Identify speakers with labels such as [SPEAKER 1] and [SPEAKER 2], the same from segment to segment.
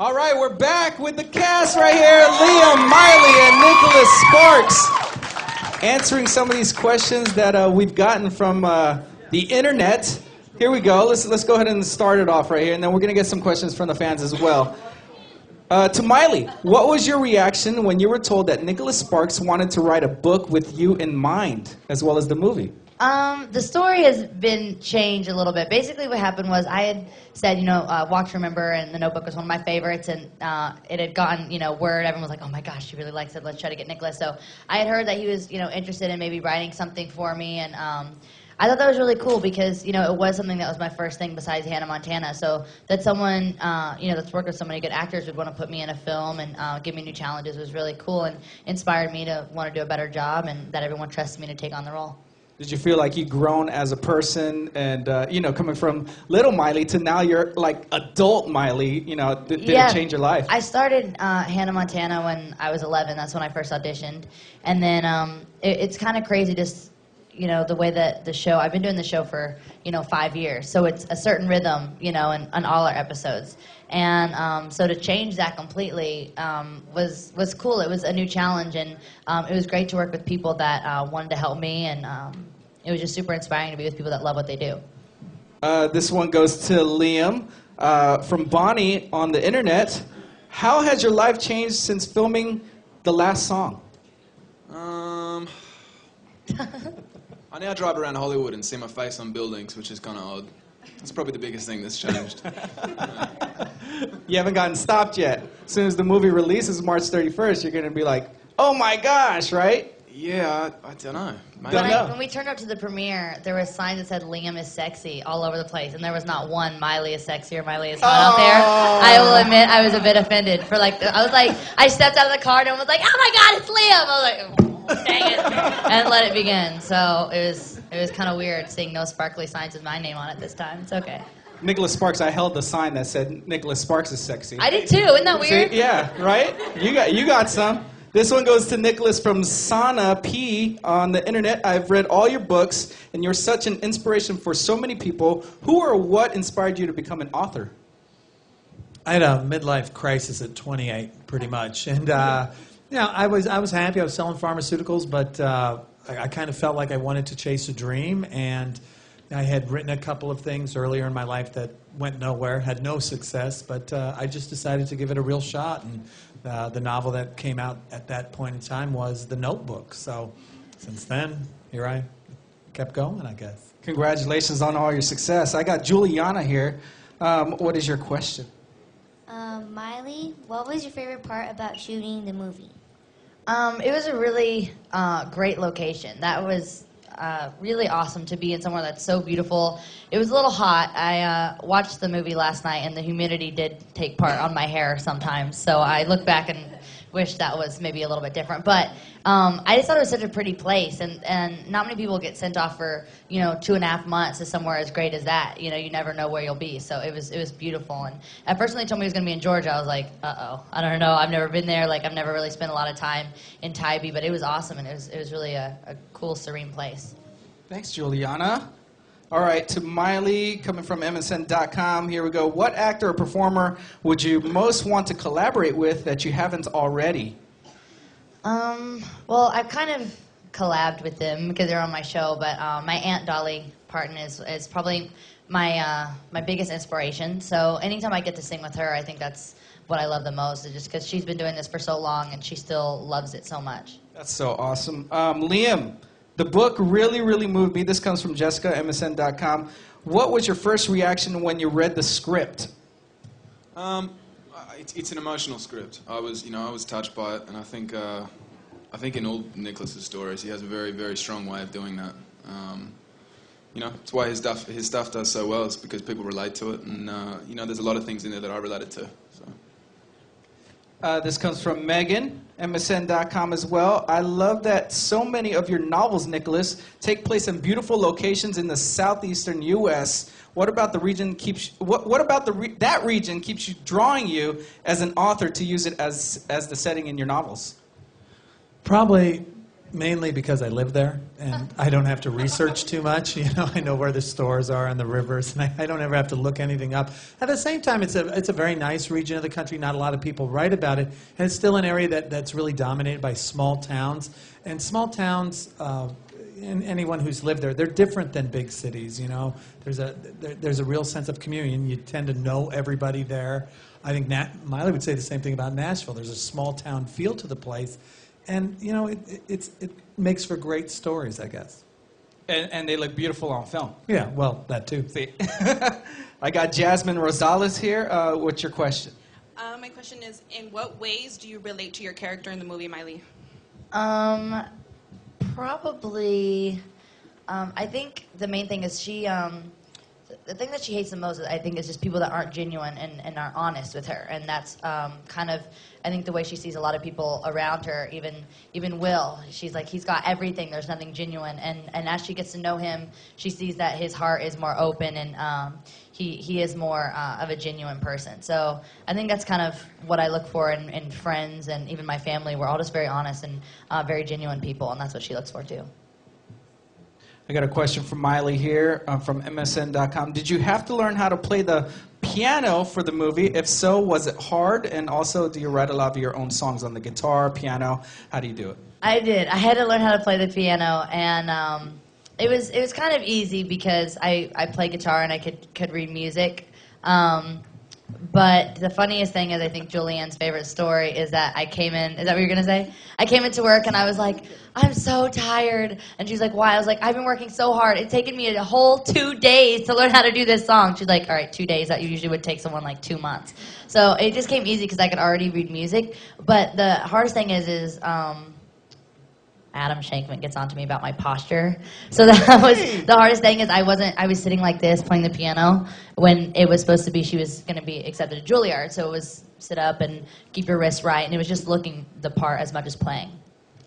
[SPEAKER 1] All right, we're back with the cast right here. Liam, Miley, and Nicholas Sparks answering some of these questions that we've gotten from the internet. Here we go. Let's go ahead and start it off right here, and then we're going to get some questions from the fans as well. To Miley, what was your reaction when you were told that Nicholas Sparks wanted to write a book with you in mind, as well as the movie?
[SPEAKER 2] The story has been changed a little bit. Basically what happened was I had said, Walk to Remember and The Notebook was one of my favorites, and it had gotten, word. Everyone was like, oh my gosh, she really likes it. Let's try to get Nicholas. So I had heard that he was, interested in maybe writing something for me, and I thought that was really cool because, it was something that was my first thing besides Hannah Montana. So that someone, that's worked with so many good actors would want to put me in a film and give me new challenges was really cool and inspired me to want to do a better job and that everyone trusted me to take on the role.
[SPEAKER 1] Did you feel like you've grown as a person and, coming from little Miley to now you're like adult Miley, did it change your life?
[SPEAKER 2] I started Hannah Montana when I was 11. That's when I first auditioned. And then it's kind of crazy just, the way that the show, I've been doing the show for, 5 years. So it's a certain rhythm, in all our episodes. And so to change that completely was cool. It was a new challenge, and it was great to work with people that wanted to help me, and it was just super inspiring to be with people that love what they do.
[SPEAKER 1] This one goes to Liam from Bonnie on the internet. How has your life changed since filming the last song?
[SPEAKER 3] I now drive around Hollywood and see my face on buildings, which is kind of odd. That's probably the biggest thing that's changed.
[SPEAKER 1] You haven't gotten stopped yet. As soon as the movie releases March 31st, you're going to be like, oh my gosh, right?
[SPEAKER 3] Yeah, I don't know.
[SPEAKER 2] When we turned up to the premiere, there was signs that said Liam is sexy all over the place, and there was not one Miley is sexy or Miley is hot out there. I will admit I was a bit offended. I stepped out of the car and was like, oh my God, it's Liam! I was like, dang it, and let it begin. So it was kind of weird seeing no sparkly signs with my name on it this time. It's okay.
[SPEAKER 1] Nicholas Sparks, I held the sign that said Nicholas Sparks is sexy.
[SPEAKER 2] I did too. Isn't that weird?
[SPEAKER 1] See? Yeah, right? You got some. This one goes to Nicholas from Sana P on the internet. I've read all your books, and you're such an inspiration for so many people. Who or what inspired you to become an author?
[SPEAKER 4] I had a midlife crisis at 28, pretty much, and I was happy. I was selling pharmaceuticals, but I kind of felt like I wanted to chase a dream, and I had written a couple of things earlier in my life that went nowhere, had no success, but I just decided to give it a real shot, and the novel that came out at that point in time was The Notebook. So since then, here I kept going, I guess.
[SPEAKER 1] Congratulations on all your success. I got Juliana here. What is your question?
[SPEAKER 5] Miley, what was your favorite part about shooting the movie?
[SPEAKER 2] It was a really great location. That was really awesome to be in somewhere that's so beautiful. It was a little hot. I watched the movie last night, and the humidity did take part on my hair sometimes. So I look back and wish that was maybe a little bit different. But I just thought it was such a pretty place, and not many people get sent off for 2.5 months to somewhere as great as that. You never know where you'll be. So it was beautiful. And at first when they told me it was going to be in Georgia, I was like, uh-oh, I don't know. I've never been there. I've never really spent a lot of time in Tybee, but it was awesome, and it was really a cool, serene place.
[SPEAKER 1] Thanks, Juliana. All right, to Miley, coming from MSN.com. Here we go. What actor or performer would you most want to collaborate with that you haven't already?
[SPEAKER 2] Well, I've kind of collabed with them because they're on my show, but my Aunt Dolly Parton is probably my biggest inspiration. So anytime I get to sing with her, I think that's what I love the most, just because she's been doing this for so long and she still loves it so much.
[SPEAKER 1] That's so awesome. Liam, the book really, really moved me. This comes from Jessica, MSN.com. What was your first reaction when you read the script?
[SPEAKER 3] It's an emotional script. I was touched by it, and I think in all Nicholas's stories, he has a very, very strong way of doing that. It's why his stuff does so well. It's because people relate to it, and there's a lot of things in there that I related to. So.
[SPEAKER 1] This comes from Megan, MSN.com as well. I love that so many of your novels, Nicholas, take place in beautiful locations in the southeastern U.S. What about the region that region keeps you drawing you as an author to use it as the setting in your novels?
[SPEAKER 4] Probably Mainly because I live there, and I don't have to research too much. You know, I know where the stores are and the rivers, and I don't ever have to look anything up. At the same time, it's a very nice region of the country. Not a lot of people write about it, and it's still an area that's really dominated by small towns. And small towns, and anyone who's lived there, they're different than big cities. You know, there's a real sense of community, and you tend to know everybody there. I think Miley would say the same thing about Nashville. There's a small town feel to the place. And, you know, it makes for great stories, I guess.
[SPEAKER 1] And they look beautiful on film.
[SPEAKER 4] Yeah, well, that too.
[SPEAKER 1] See, I got Jasmine Rosales here. What's your question?
[SPEAKER 6] My question is, in what ways do you relate to your character in the movie, Miley?
[SPEAKER 2] Probably, I think the main thing is the thing that she hates the most, I think, is just people that aren't genuine and aren't honest with her. And that's kind of, I think, the way she sees a lot of people around her, even Will. She's like, he's got everything, there's nothing genuine. And as she gets to know him, she sees that his heart is more open and he is more of a genuine person. So I think that's kind of what I look for in friends and even my family. We're all just very honest and very genuine people, and that's what she looks for too.
[SPEAKER 1] I got a question from Miley here from MSN.com. Did you have to learn how to play the piano for the movie? If so, was it hard? And also, do you write a lot of your own songs on the guitar, piano? How do you do it?
[SPEAKER 2] I did. I had to learn how to play the piano, and it was kind of easy because I play guitar and I could read music. But the funniest thing is, I think Julianne's favorite story is that I came in. Is that what you're gonna say? I came into work and I was like, I'm so tired. And she's like, why? I was like, I've been working so hard. It's taken me a whole 2 days to learn how to do this song. She's like, all right, 2 days. That usually would take someone like 2 months. So it just came easy because I could already read music. But the hardest thing is Adam Shankman gets on to me about my posture. So that was the hardest thing is I was sitting like this playing the piano when it was supposed to be she was going to be accepted at Juilliard. So it was sit up and keep your wrists right. And it was just looking the part as much as playing.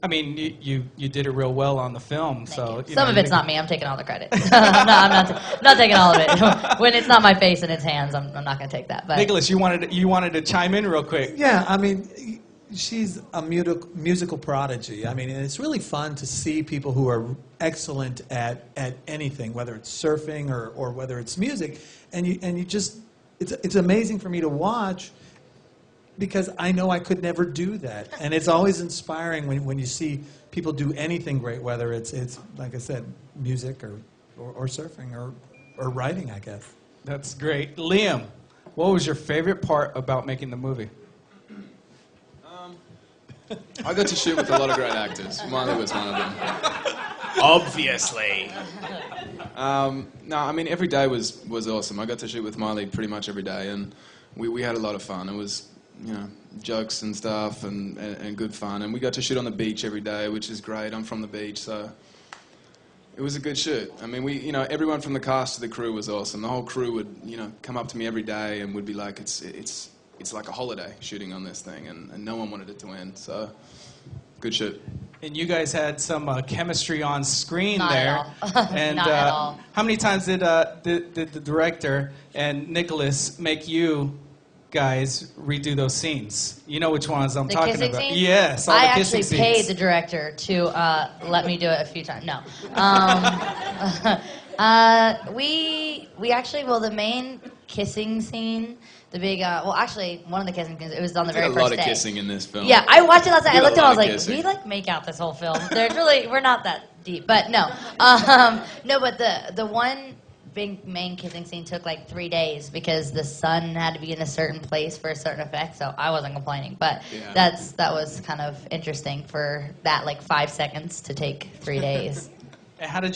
[SPEAKER 1] I mean, you did it real well on the film.
[SPEAKER 2] Thank you. Some of it's not me. I'm taking all the credit. No, I'm not taking all of it. When it's not my face and it's hands, I'm not going to take that. But
[SPEAKER 1] Nicholas, you wanted to chime in real quick.
[SPEAKER 4] Yeah, I mean, she's a musical prodigy. I mean, and it's really fun to see people who are excellent at anything, whether it's surfing or whether it's music. And you just, it's amazing for me to watch because I know I could never do that. And it's always inspiring when you see people do anything great, whether it's like I said, music or surfing or writing, I guess.
[SPEAKER 1] That's great. Liam, what was your favorite part about making the movie?
[SPEAKER 3] I got to shoot with a lot of great actors. Miley was one of them.
[SPEAKER 1] Obviously.
[SPEAKER 3] No, I mean, every day was awesome. I got to shoot with Miley pretty much every day, and we had a lot of fun. It was, you know, jokes and stuff and good fun. And we got to shoot on the beach every day, which is great. I'm from the beach, so it was a good shoot. I mean, everyone from the cast to the crew was awesome. The whole crew would, come up to me every day and would be like, it's like a holiday shooting on this thing, and no one wanted it to end, so good shit.
[SPEAKER 1] And you guys had some chemistry on screen
[SPEAKER 2] Not
[SPEAKER 1] there.
[SPEAKER 2] at all.
[SPEAKER 1] And
[SPEAKER 2] Not at all.
[SPEAKER 1] how many times did the director and Nicholas make you guys redo those scenes? You know which ones I'm talking about.
[SPEAKER 2] Scenes?
[SPEAKER 1] Yes, all
[SPEAKER 2] I
[SPEAKER 1] the kissing
[SPEAKER 2] actually
[SPEAKER 1] scenes.
[SPEAKER 2] paid the director to let me do it a few times. No. We actually, the main kissing scene, the big, actually, one of the kissing scenes, it was on the very first day.
[SPEAKER 3] There's a lot of kissing in this film.
[SPEAKER 2] Yeah, I watched it last night. I looked at it, I was like,
[SPEAKER 3] kissing.
[SPEAKER 2] we make out this whole film. We're not that deep. But no. No, but the one big main kissing scene took like 3 days because the sun had to be in a certain place for a certain effect, so I wasn't complaining. But
[SPEAKER 3] Yeah.
[SPEAKER 2] that was kind of interesting for that 5 seconds to take 3 days.
[SPEAKER 1] And how did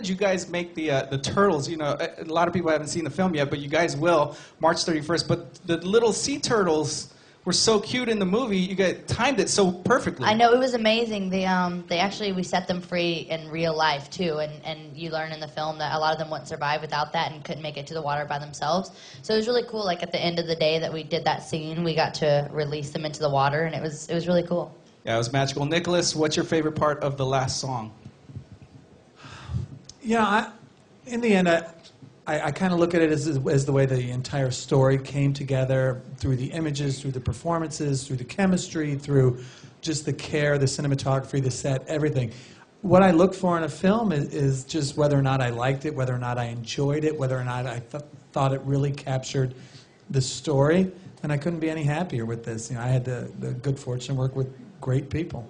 [SPEAKER 1] you guys make the turtles? A lot of people haven't seen the film yet, but you guys will March 31st. But the little sea turtles were so cute in the movie. You guys timed it so perfectly.
[SPEAKER 2] I know, it was amazing. They actually, we set them free in real life too, and you learn in the film that a lot of them wouldn't survive without that and couldn't make it to the water by themselves. So it was really cool. At the end of the day that we did that scene, we got to release them into the water, and it was really cool.
[SPEAKER 1] Yeah, it was magical. Nicholas, what's your favorite part of the last song?
[SPEAKER 4] Yeah, in the end, I kind of look at it as the way the entire story came together through the images, through the performances, through the chemistry, through just the care, the cinematography, the set, everything. What I look for in a film is just whether or not I liked it, whether or not I enjoyed it, whether or not I thought it really captured the story. And I couldn't be any happier with this. I had the good fortune to work with great people.